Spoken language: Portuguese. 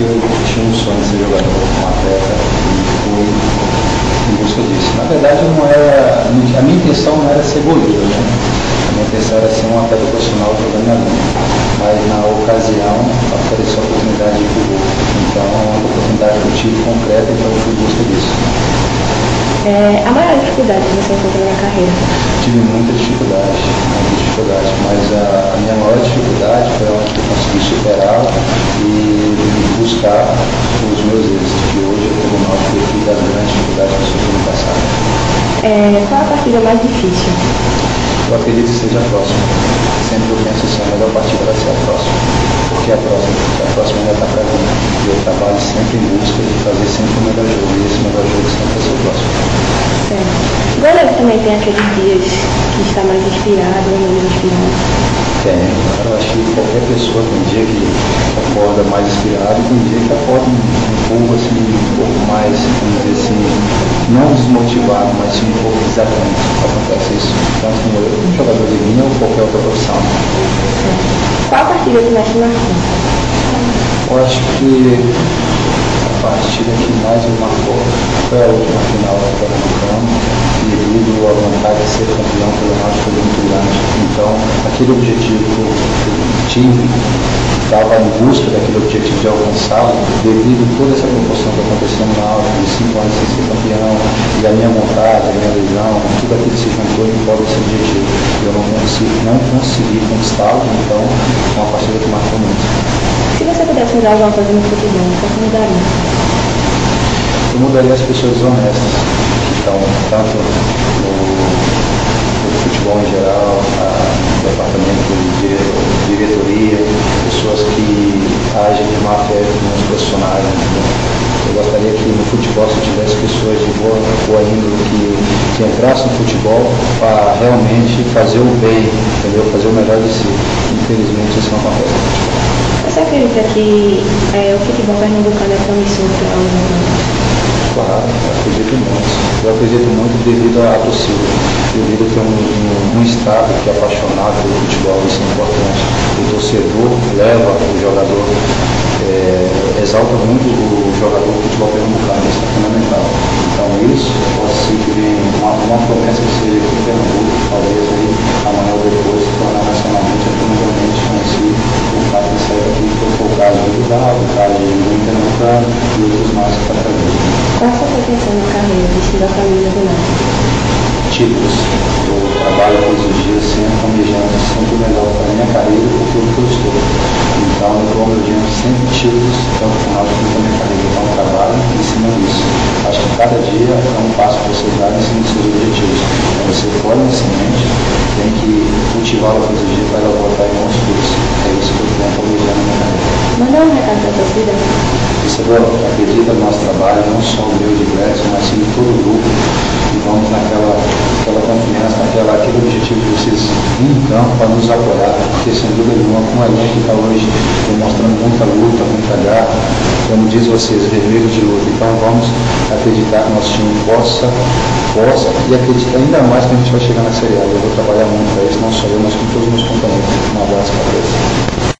porque eu tinha um sonho de ser jogador, um atleta, e fui em busca disso. Na verdade, não era, a minha intenção não era ser goleiro, né? A minha intenção era ser um atleta profissional jogando na linha. Mas na ocasião apareceu a oportunidade de ir pro gol. Então, é uma oportunidade que eu tive concreta, então eu fui em busca disso. A maior dificuldade que você encontrou na carreira? Tive muita dificuldade, mas a minha maior dificuldade foi onde eu consegui superá-la e buscar os meus êxitos, que hoje eu tenho nota devido às grandes dificuldades que eu sofri no passado. Qual a partida mais difícil? Eu acredito que seja a próxima. Sempre eu penso assim, a melhor partida vai ser a próxima. Porque a próxima ainda está para vir. E eu trabalho sempre em busca de fazer sempre o melhor jogo. E esse melhor jogo sempre vai ser o próximo. O goleiro também tem aqueles dias que está mais inspirado ou menos inspirado? Tem. Eu acho que qualquer pessoa tem dia que acorda mais inspirado e tem dia que acorda um pouco assim, um pouco mais, vamos dizer assim, não desmotivado, mas sim um pouco desatento. Acontece isso tanto com eu, como jogador de linha ou qualquer outra profissão. Qual a partida que mais te marcou? Eu acho que a partida que mais me marcou foi a última final do Pernambucano, devido à vontade de ser campeão pelo Náutico foi muito grande. Então, aquele objetivo que eu tive, estava em busca daquele objetivo de alcançá-lo, devido a toda essa proporção que aconteceu no Náutico, de 5 anos sem ser campeão, e a minha vontade, a minha visão, tudo aquilo se juntou em prol desse objetivo. Eu não consegui conquistá-lo, então é uma partida que marcou muito. Se você pudesse mudar alguma coisa no futebol, o que mudaria? Eu mudaria as pessoas honestas, que estão tanto no futebol em geral, no departamento de diretoria, pessoas que agem de má fé com os profissionais. Eu gostaria que no futebol se tivesse pessoas de boa índole que entrassem no futebol para realmente fazer o bem, entendeu? Fazer o melhor de si. Infelizmente isso não acontece no futebol. Você acredita que o futebol pernambucano é promissor para os atletas? Claro, eu acredito muito. Eu acredito muito devido à torcida, devido a ter um estado que é apaixonado pelo futebol, isso é importante. O torcedor leva o jogador, exalta muito o jogador do futebol pernambucano, isso é fundamental. Então isso pode ser que venha uma promessa que seja aqui em Pernambuco, talvez aí amanhã ou depois se tornar nacionalmente mundialmente conhecido, o fato de sair daqui, que foi o caso do Vidal, o caso do Pernambucano e outros mais que está trazendo. Qual a sua pretensão na carreira, vestindo a camisa do Náutico? Títulos. Eu trabalho todos os dias sempre almejando sempre o melhor para a minha carreira e para tudo que eu estou. Então eu estou almejando sempre títulos, tanto com o Náutico quanto com a minha carreira. Então eu trabalho em cima disso. Acho que cada dia é um passo para você dar em cima dos seus objetivos. Então você colhe na semente, tem que cultivá-la todos os dias para ela botar em bons frutos. É isso que eu estou almejando na minha carreira. Manda um recado para a torcida. Torcedor, acredita no nosso trabalho, não só o meu de Gretchen, mas sim todo o grupo. E vamos naquela confiança, aquele objetivo de vocês virem em campo para nos apoiar, porque sem dúvida nenhuma, como a gente está hoje demonstrando muita luta, muita garra, como diz vocês, vermelho de luta. Então vamos acreditar que nosso time possa e acreditar ainda mais que a gente vai chegar na Série A. Eu vou trabalhar muito para isso, não só eu, mas com todos os meus companheiros. Um abraço para vocês.